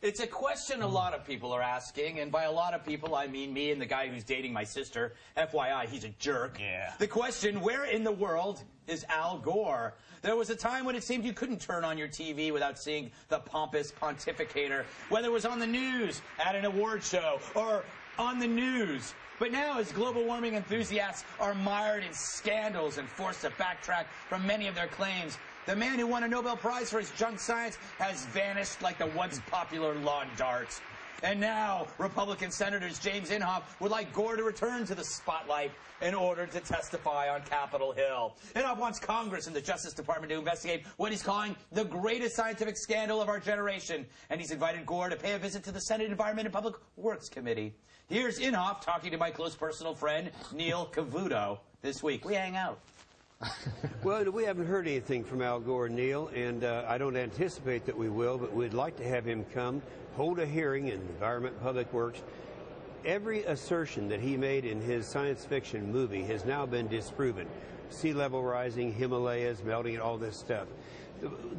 It's a question a lot of people are asking, and by a lot of people, I mean me and the guy who's dating my sister. FYI, he's a jerk. Yeah. The question, where in the world is Al Gore? There was a time when it seemed you couldn't turn on your TV without seeing the pompous pontificator, whether it was on the news, at an award show, or on the news. But now, as global warming enthusiasts are mired in scandals and forced to backtrack from many of their claims, the man who won a Nobel Prize for his junk science has vanished like the once popular lawn dart. And now, Republican Senators James Inhofe would like Gore to return to the spotlight in order to testify on Capitol Hill. Inhofe wants Congress and the Justice Department to investigate what he's calling the greatest scientific scandal of our generation. And he's invited Gore to pay a visit to the Senate Environment and Public Works Committee. Here's Inhofe talking to my close personal friend, Neil Cavuto, this week. We hang out. Well, we haven't heard anything from Al Gore, Neil, and I don't anticipate that we will, but we'd like to have him come, hold a hearing in Environment Public Works. Every assertion that he made in his science fiction movie has now been disproven. Sea level rising, Himalayas melting, all this stuff.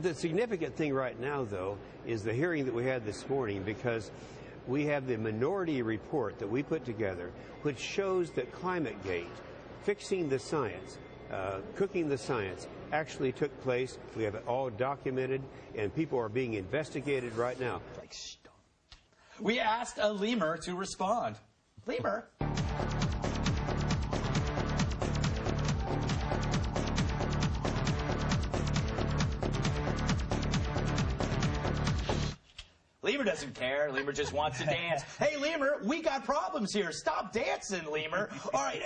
The significant thing right now, though, is the hearing that we had this morning, because we have the minority report that we put together, which shows that ClimateGate, fixing the science, cooking the science, actually took place. We have it all documented, and people are being investigated right now. We asked a lemur to respond. Lemur? Lemur doesn't care. Lemur just wants to dance. Hey, Lemur, we got problems here. Stop dancing, Lemur. All right,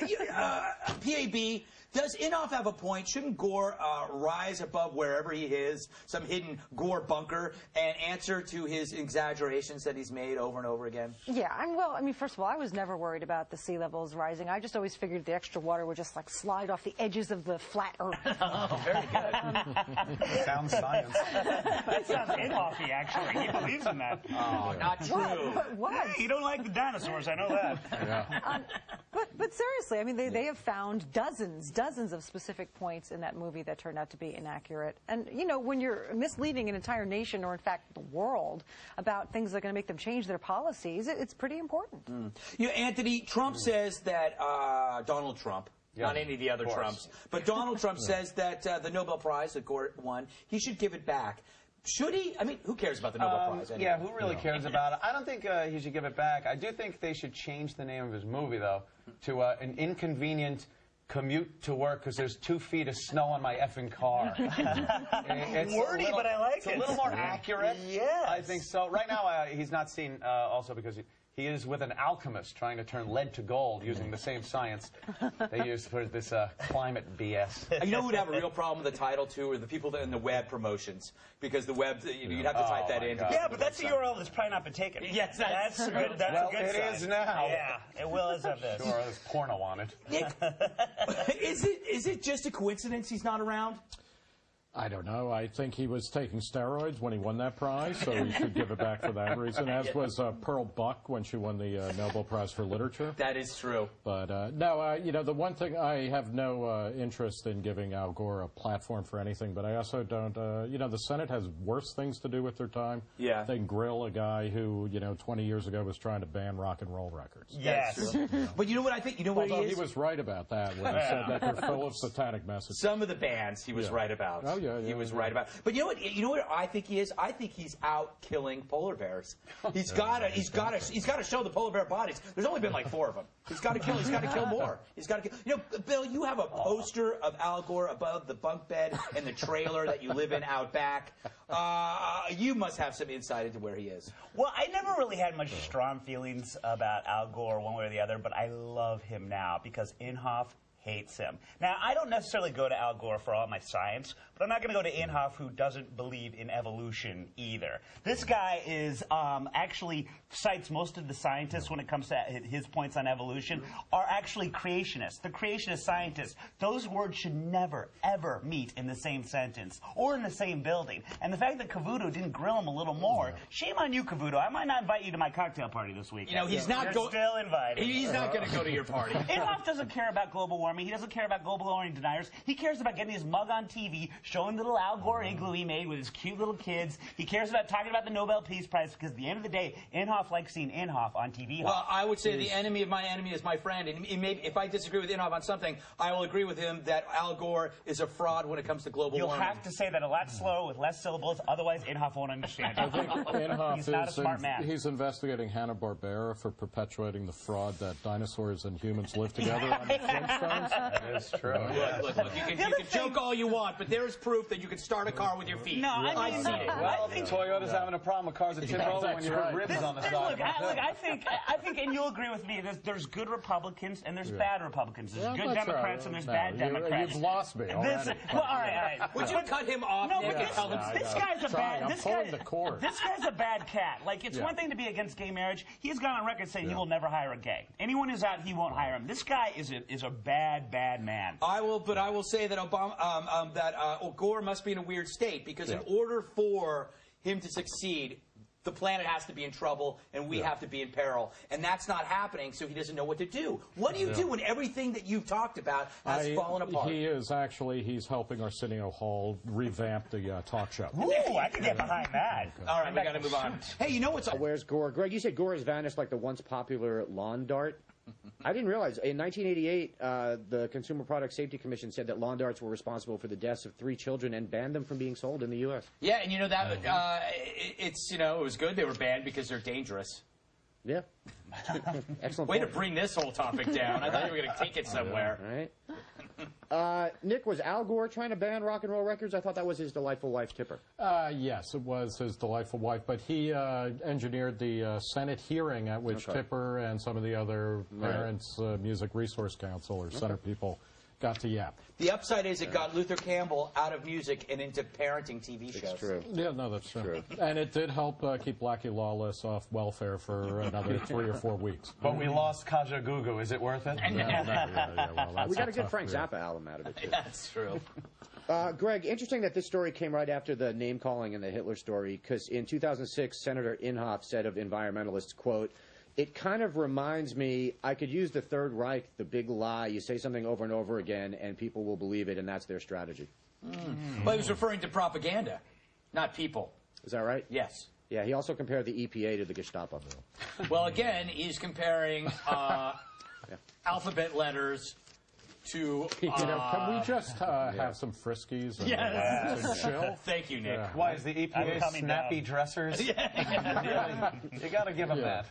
PAB, does Inhofe have a point? Shouldn't Gore rise above wherever he is, some hidden Gore bunker, and answer to his exaggerations that he's made over and over again? Yeah, I mean, first of all, I was never worried about the sea levels rising. I just always figured the extra water would just, like, slide off the edges of the flat Earth. Oh, very good. Sounds science. That sounds Inhofe, actually. He believes in that. Oh, not true. What? Hey, you don't like the dinosaurs, I know that. Yeah. But seriously, I mean, they have found dozens of specific points in that movie that turned out to be inaccurate. And, you know, when you're misleading an entire nation, or in fact the world, about things that are going to make them change their policies, it's pretty important. You know, Anthony, Trump says that Donald Trump, not any of the other Trumps, but Donald Trump says that the Nobel Prize that Gore won, he should give it back. Should he? I mean, who cares about the Nobel Prize anyway? Yeah, who really cares about it? I don't think he should give it back. I do think they should change the name of his movie, though, to An Inconvenient Commute to Work, because there's 2 feet of snow on my effing car. It's wordy, but I like it. It's a little more accurate. Yes. I think so. Right now, he's not seen, also because he is with an alchemist trying to turn lead to gold using the same science they use for this climate BS. You know who would have a real problem with the title, too, are the people that in the web promotions. Because the web, you'd have to type that in. Yeah, but that's a URL that's probably not been taken. Yes, that's a good, that's well, a good it sign. is now. Yeah, it will as of this. Sure, there's porno on it. Nick, is it just a coincidence he's not around? I don't know. I think he was taking steroids when he won that prize, so he should give it back for that reason, as was Pearl Buck when she won the Nobel Prize for Literature. That is true. But, no, you know, the one thing, I have no interest in giving Al Gore a platform for anything, but I also don't, you know, the Senate has worse things to do with their time. Yeah. They grill a guy who, you know, 20 years ago was trying to ban rock and roll records. Yes. But you know what I think? You know what Although he is? he was right about that when he said that they're full of satanic messages. Some of the bands he was right about. Oh, yeah, he was right about. But you know what? You know what I think he is? I think he's out killing polar bears. He's got to show the polar bear bodies. There's only been like 4 of them. He's got to kill. He's got to kill more. He's got to kill. You know, Bill, you have a poster of Al Gore above the bunk bed in the trailer that you live in out back. You must have some insight into where he is. Well, I never really had much strong feelings about Al Gore one way or the other, but I love him now because Inhofe hates him. Now, I don't necessarily go to Al Gore for all my science, but I'm not going to go to Inhofe, who doesn't believe in evolution either. This guy is actually cites most of the scientists when it comes to his points on evolution are actually creationists. The creationist scientists, those words should never, ever meet in the same sentence or in the same building. And the fact that Cavuto didn't grill him a little more, shame on you, Cavuto. I might not invite you to my cocktail party this week. You know, he's not You're still invited. He's not going to go to your party. Inhofe doesn't care about global warming. warming. He doesn't care about global warming deniers. He cares about getting his mug on TV, showing the little Al Gore igloo he made with his cute little kids. He cares about talking about the Nobel Peace Prize because at the end of the day, Inhofe likes seeing Inhofe on TV. Well, I would say the enemy of my enemy is my friend. And if I disagree with Inhofe on something, I will agree with him that Al Gore is a fraud when it comes to global warming. You'll have to say that a lot slower with less syllables, otherwise Inhofe won't understand. I think Inhofe He's not a smart man. He's investigating Hanna-Barbera for perpetuating the fraud that dinosaurs and humans live together on the Flintstones. That is true. Look, you can joke all you want, but there is proof that you can start a car with your feet. No, I I've mean, seen it. Well, Toyota's having a problem with cars that tip over when you put ribbons on the side. I think, and you'll agree with me, there's good Republicans and there's bad Republicans. There's good Democrats and there's bad Democrats. You've lost me already. Well, all right. Would you cut him off, No, Nick, but and tell him this guy's a bad. I'm pulling the cord. This guy's a bad cat. Like, it's one thing to be against gay marriage. He's gone on record saying he will never hire a gay. Anyone who's out, he won't hire him. This guy is a bad man. I will say that Gore must be in a weird state because in order for him to succeed, the planet has to be in trouble and we have to be in peril. And that's not happening, so he doesn't know what to do. What do you do when everything that you've talked about has fallen apart? He's helping Arsenio Hall revamp the talk show. Ooh, I can get behind that. All right, we got to move on. Hey, you know what's... Where's Gore? Greg, you said Gore has vanished like the once popular lawn dart. I didn't realize. In 1988, the Consumer Product Safety Commission said that lawn darts were responsible for the deaths of 3 children and banned them from being sold in the U.S. Yeah, and you know that it was good they were banned because they're dangerous. Yeah. Excellent. Way to bring this whole topic down. I thought you were going to take it somewhere. All right. Nick, was Al Gore trying to ban rock and roll records? I thought that was his delightful wife, Tipper. Yes, it was his delightful wife, but he engineered the Senate hearing at which Tipper and some of the other Parents Music Resource Council or Senate people got to yap. The upside is it got Luther Campbell out of music and into parenting TV shows. That's true. Yeah, no, that's true. And it did help keep Blackie Lawless off welfare for another 3 or 4 weeks. But we lost Kaja Gugu. Is it worth it? Well, We got a good Frank Zappa album out of it, too. That's true. Greg, interesting that this story came right after the name-calling and the Hitler story, because in 2006, Senator Inhofe said of environmentalists, quote, "It kind of reminds me, I could use the Third Reich, the big lie. You say something over and over again, and people will believe it, and that's their strategy." Well, he was referring to propaganda, not people. Is that right? Yes. Yeah, he also compared the EPA to the Gestapo. Well, again, he's comparing alphabet letters to... can we just have some Friskies and chill? Thank you, Nick. Why, is the EPA snappy dressers? You got to give them that.